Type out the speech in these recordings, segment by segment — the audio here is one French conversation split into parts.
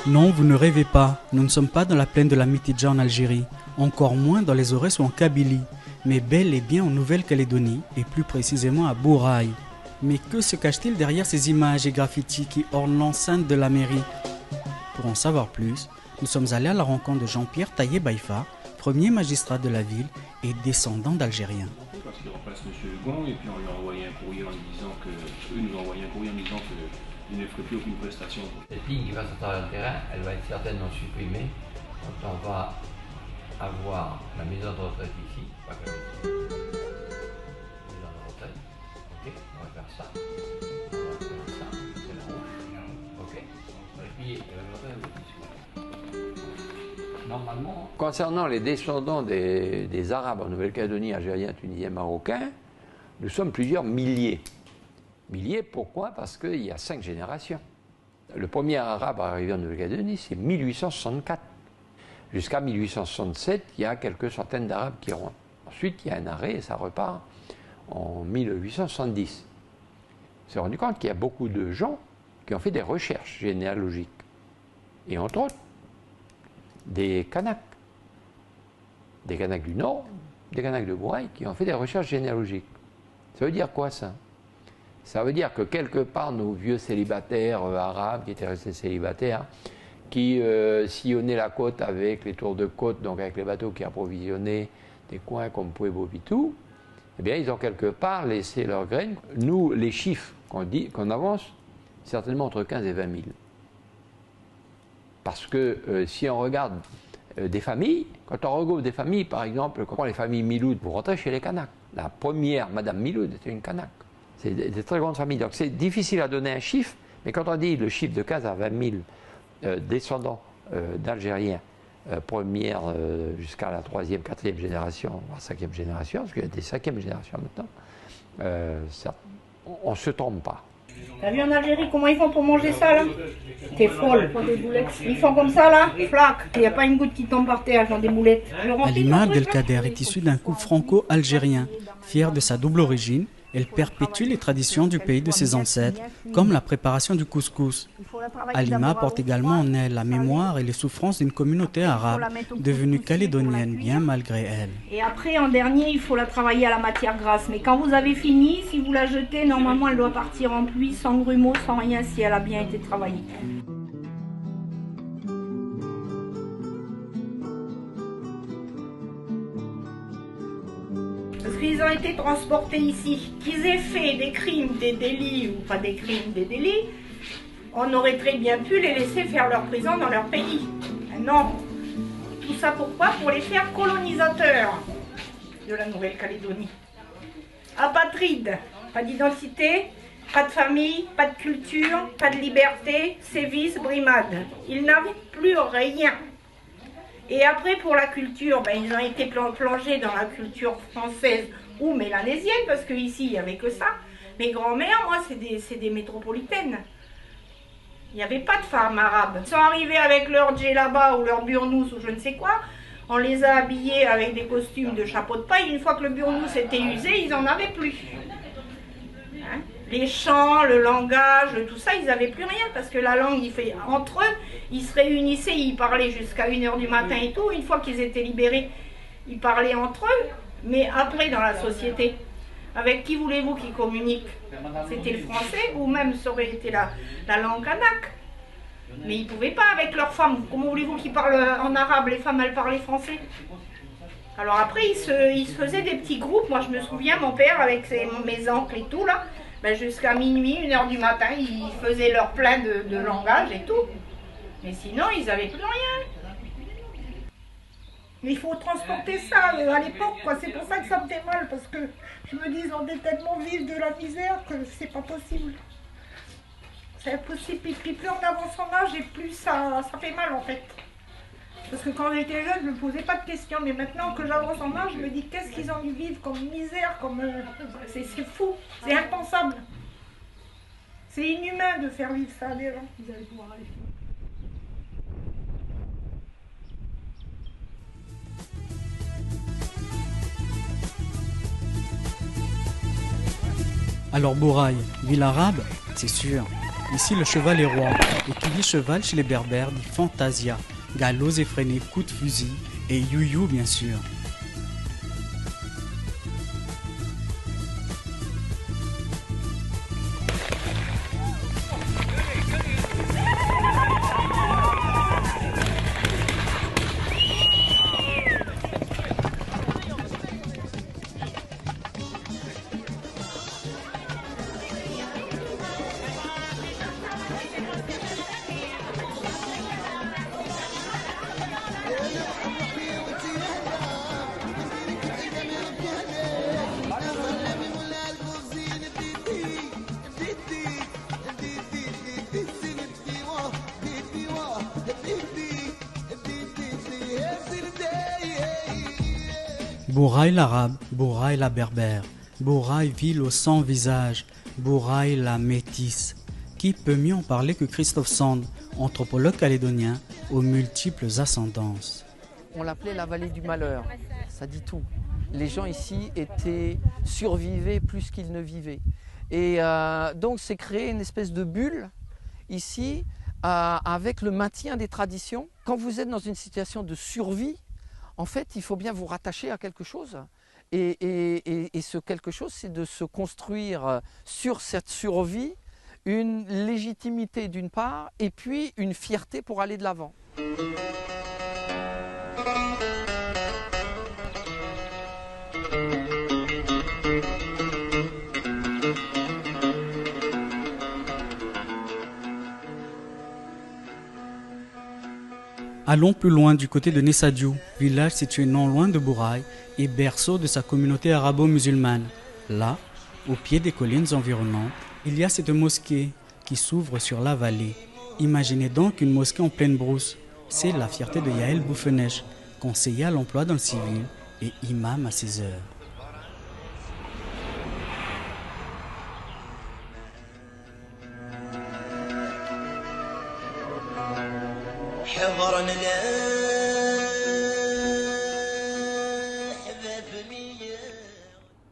Non, vous ne rêvez pas, nous ne sommes pas dans la plaine de la Mitidja en Algérie, encore moins dans les Aurès ou en Kabylie, mais bel et bien en Nouvelle-Calédonie et plus précisément à Bouraï. Mais que se cache-t-il derrière ces images et graffitis qui ornent l'enceinte de la mairie? Pour en savoir plus, nous sommes allés à la rencontre de Jean-Pierre Taillé-Baïfa, premier magistrat de la ville et descendant d'Algériens. Parce qu'il remplace M. Hugon et puis on lui a envoyé un courrier en disant que eux nous ont envoyé un courrier en disant qu'il ne ferait plus aucune prestation. Cette ligne qui va sortir le terrain, elle va être certainement supprimée quand on va avoir la maison de retraite ici, pas que la maison de retraite. Ok, on va faire ça. On va faire ça, c'est la rouge. Ok. Et puis normalement. Concernant les descendants des Arabes en Nouvelle-Calédonie, Algériens, Tunisiens, Marocains, nous sommes plusieurs milliers. Milliers, pourquoi? Parce qu'il y a 5 générations. Le premier Arabe arrivé en Nouvelle-Calédonie, c'est 1864. Jusqu'à 1867, il y a quelques centaines d'Arabes qui rentrent. Ensuite, il y a un arrêt et ça repart en 1870. On s'est rendu compte qu'il y a beaucoup de gens qui ont fait des recherches généalogiques. Et entre autres, des Kanaks. Des Kanaks du Nord, des Kanaks de Bouraï qui ont fait des recherches généalogiques. Ça veut dire quoi ça? Ça veut dire que quelque part, nos vieux célibataires arabes qui étaient restés célibataires, qui sillonnaient la côte avec les tours de côte, donc avec les bateaux qui approvisionnaient des coins comme Pueblo Pitou, eh bien, ils ont quelque part laissé leurs graines. Nous, les chiffres qu'on avance, certainement entre 15 et 20 000. Parce que si on regarde des familles, quand on regroupe des familles, par exemple, quand on prend les familles Miloud, vous rentrez chez les Kanaks. La première, Madame Miloud, était une Kanak. C'est des très grandes familles. Donc c'est difficile à donner un chiffre, mais quand on dit le chiffre de 15 à 20 000 descendants d'Algériens, première jusqu'à la 3e, 4e génération, voire 5e génération, parce qu'il y a des 5e générations maintenant, on ne se trompe pas. T'as vu en Algérie comment ils font pour manger ça là? T'es folle. Ils font comme ça là, flac. Il n'y a pas une goutte qui tombe par terre, ils font des boulettes. Halima Abdelkader est issue d'un couple franco-algérien. Fière de sa double origine, elle perpétue les traditions du pays de ses ancêtres, comme la préparation du couscous. Halima porte également en elle la mémoire et les souffrances d'une communauté arabe, devenue calédonienne bien malgré elle. Et après, en dernier, il faut la travailler à la matière grasse. Mais quand vous avez fini, si vous la jetez, normalement, elle doit partir en pluie, sans grumeaux, sans rien, si elle a bien été travaillée. Parce qu'ils ont été transportés ici, qu'ils aient fait des crimes, des délits, ou pas des crimes, des délits, on aurait très bien pu les laisser faire leur prison dans leur pays. Non. Tout ça pourquoi? Pour les faire colonisateurs de la Nouvelle-Calédonie. Apatrides, pas d'identité, pas de famille, pas de culture, pas de liberté, sévices, brimades. Ils n'avaient plus rien. Et après, pour la culture, ben, ils ont été plongés dans la culture française ou mélanésienne, parce qu'ici, il n'y avait que ça. Mes grands-mères, moi, c'est des métropolitaines. Il n'y avait pas de femmes arabes. Ils sont arrivés avec leur djellaba ou leur burnous ou je ne sais quoi. On les a habillés avec des costumes de chapeau de paille. Une fois que le burnous était usé, ils n'en avaient plus. Hein? Les chants, le langage, tout ça, ils n'avaient plus rien. Parce que la langue, entre eux, ils se réunissaient, ils parlaient jusqu'à 1h du matin et tout. Une fois qu'ils étaient libérés, ils parlaient entre eux. Mais après, dans la société, avec qui voulez-vous qu'ils communiquent? C'était le français ou même ça aurait été la langue kanak. Mais ils ne pouvaient pas avec leurs femmes. Comment voulez-vous qu'ils parlent en arabe? Les femmes, elles parlaient français. Alors après, ils se faisaient des petits groupes. Moi, je me souviens, mon père, avec mes oncles et tout, là, ben, jusqu'à minuit, 1h du matin, ils faisaient leur plein de langage et tout. Mais sinon, ils n'avaient plus rien. Mais il faut transporter ça à l'époque, quoi. C'est pour ça que ça me fait mal, parce que je me dis, on est tellement vivre de la misère que c'est pas possible. C'est impossible. Puis plus on avance en âge et plus ça fait mal, en fait. Parce que quand j'étais jeune, je ne me posais pas de questions. Mais maintenant que j'avance en âge, je me dis, qu'est-ce qu'ils ont dû vivre comme misère, comme... C'est fou, c'est impensable. C'est inhumain de faire vivre ça à des gens. Vous allez pouvoir aller. Alors Bouraï, ville arabe? C'est sûr. Ici le cheval est roi, et qui dit cheval chez les berbères dit fantasia, galops effrénés, coups de fusil, et you bien sûr. Bouraï l'arabe, Bouraï la berbère, Bouraï ville aux 100 visages, Bouraï la métisse. Qui peut mieux en parler que Christophe Sand, anthropologue calédonien aux multiples ascendances? On l'appelait la vallée du malheur, ça dit tout. Les gens ici survivaient plus qu'ils ne vivaient. Et donc c'est créé une espèce de bulle ici avec le maintien des traditions. Quand vous êtes dans une situation de survie, en fait, il faut bien vous rattacher à quelque chose. Et ce quelque chose, c'est de se construire sur cette survie une légitimité d'une part, et puis une fierté pour aller de l'avant. Allons plus loin du côté de Nessadiou, village situé non loin de Bouraï et berceau de sa communauté arabo-musulmane. Là, au pied des collines environnantes, il y a cette mosquée qui s'ouvre sur la vallée. Imaginez donc une mosquée en pleine brousse. C'est la fierté de Yael Boufenech, conseiller à l'emploi dans le civil et imam à ses heures.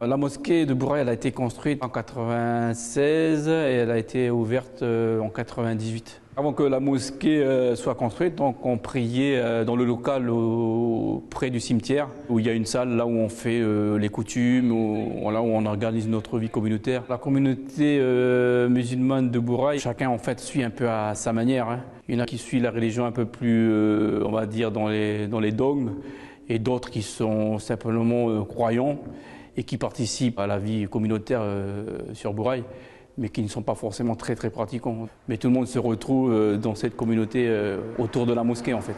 La mosquée de Bouraï, elle a été construite en 96 et elle a été ouverte en 98. Avant que la mosquée soit construite, donc on priait dans le local près du cimetière, où il y a une salle là où on fait les coutumes, là où on organise notre vie communautaire. La communauté musulmane de Bouraï, chacun en fait suit un peu à sa manière. Hein. Il y en a qui suivent la religion un peu plus, on va dire, dans les dogmes, et d'autres qui sont simplement croyants et qui participent à la vie communautaire sur Bouraï, mais qui ne sont pas forcément très pratiquants. Mais tout le monde se retrouve dans cette communauté autour de la mosquée en fait.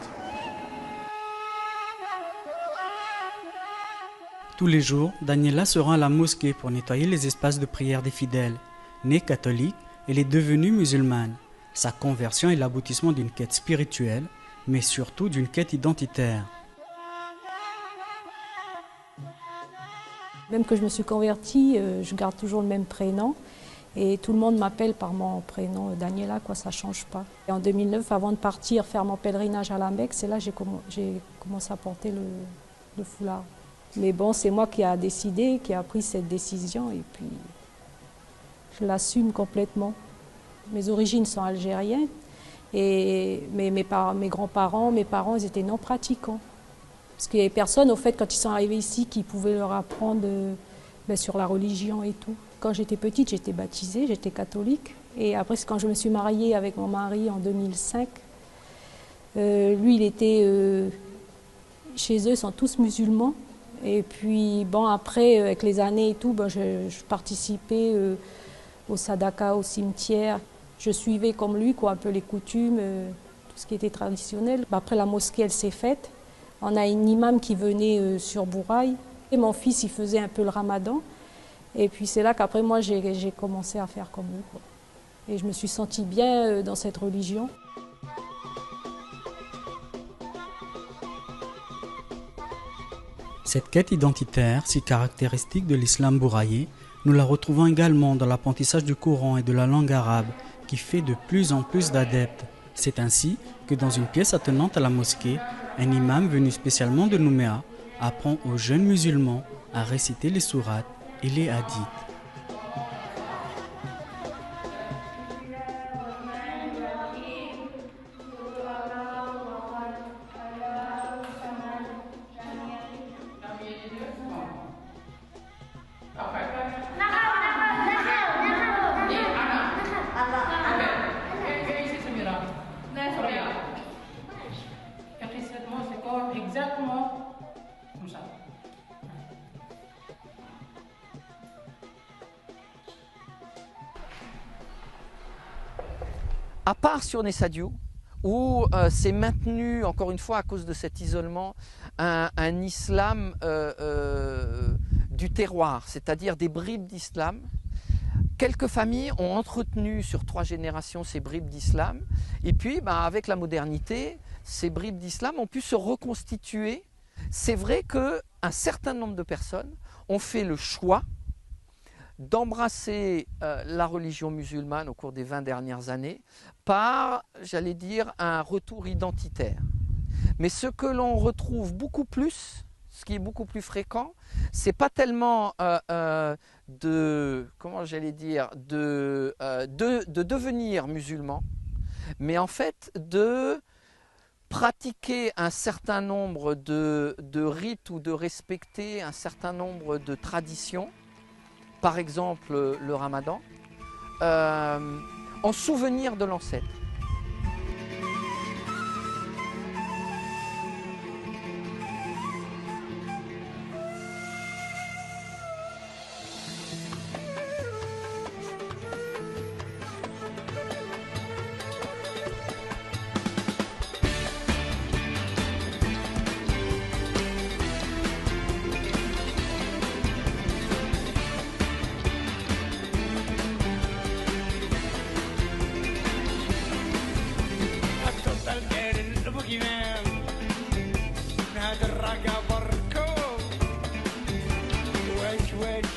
Tous les jours, Daniela se rend à la mosquée pour nettoyer les espaces de prière des fidèles. Née catholique, elle est devenue musulmane. Sa conversion est l'aboutissement d'une quête spirituelle, mais surtout d'une quête identitaire. Même que je me suis convertie, je garde toujours le même prénom. Et tout le monde m'appelle par mon prénom Daniela, quoi, ça ne change pas. Et en 2009, avant de partir faire mon pèlerinage à la Mecque, c'est là que j'ai commencé à porter le foulard. Mais bon, c'est moi qui a décidé, qui a pris cette décision, et puis je l'assume complètement. Mes origines sont algériennes, et mes grands-parents, mes parents, ils étaient non pratiquants. Parce qu'il n'y avait personne, au fait, quand ils sont arrivés ici, qui pouvait leur apprendre sur la religion et tout. Quand j'étais petite, j'étais baptisée, j'étais catholique. Et après, quand je me suis mariée avec mon mari en 2005, lui, il était... chez eux, ils sont tous musulmans. Et puis, bon, après, avec les années et tout, je participais au sadaka, au cimetière. Je suivais comme lui, quoi, un peu les coutumes, tout ce qui était traditionnel. Après, la mosquée, elle s'est faite. On a une imam qui venait sur Bouraï. Et mon fils, il faisait un peu le ramadan. Et puis c'est là qu'après moi, j'ai commencé à faire comme eux, quoi. Et je me suis sentie bien dans cette religion. Cette quête identitaire, si caractéristique de l'islam bouraïé, nous la retrouvons également dans l'apprentissage du Coran et de la langue arabe, qui fait de plus en plus d'adeptes. C'est ainsi que dans une pièce attenante à la mosquée, un imam venu spécialement de Nouméa apprend aux jeunes musulmans à réciter les sourates et les hadiths. À part sur Nessadiou, où c'est maintenu, encore une fois, à cause de cet isolement, un islam du terroir, c'est-à-dire des bribes d'islam. Quelques familles ont entretenu sur 3 générations ces bribes d'islam, et puis avec la modernité, ces bribes d'islam ont pu se reconstituer. C'est vrai qu'un certain nombre de personnes ont fait le choix d'embrasser la religion musulmane au cours des 20 dernières années par, j'allais dire, un retour identitaire. Mais ce que l'on retrouve beaucoup plus, ce qui est beaucoup plus fréquent, c'est pas tellement comment j'allais dire, de devenir musulman, mais en fait de pratiquer un certain nombre de rites ou de respecter un certain nombre de traditions, par exemple le ramadan, en souvenir de l'ancêtre.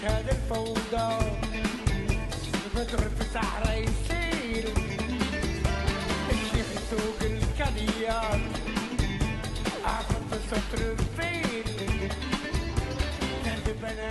هذا الفوضى بدر في صحراء يسير الشيخ سوق القضيات عرفت سطر الفيل كذب انا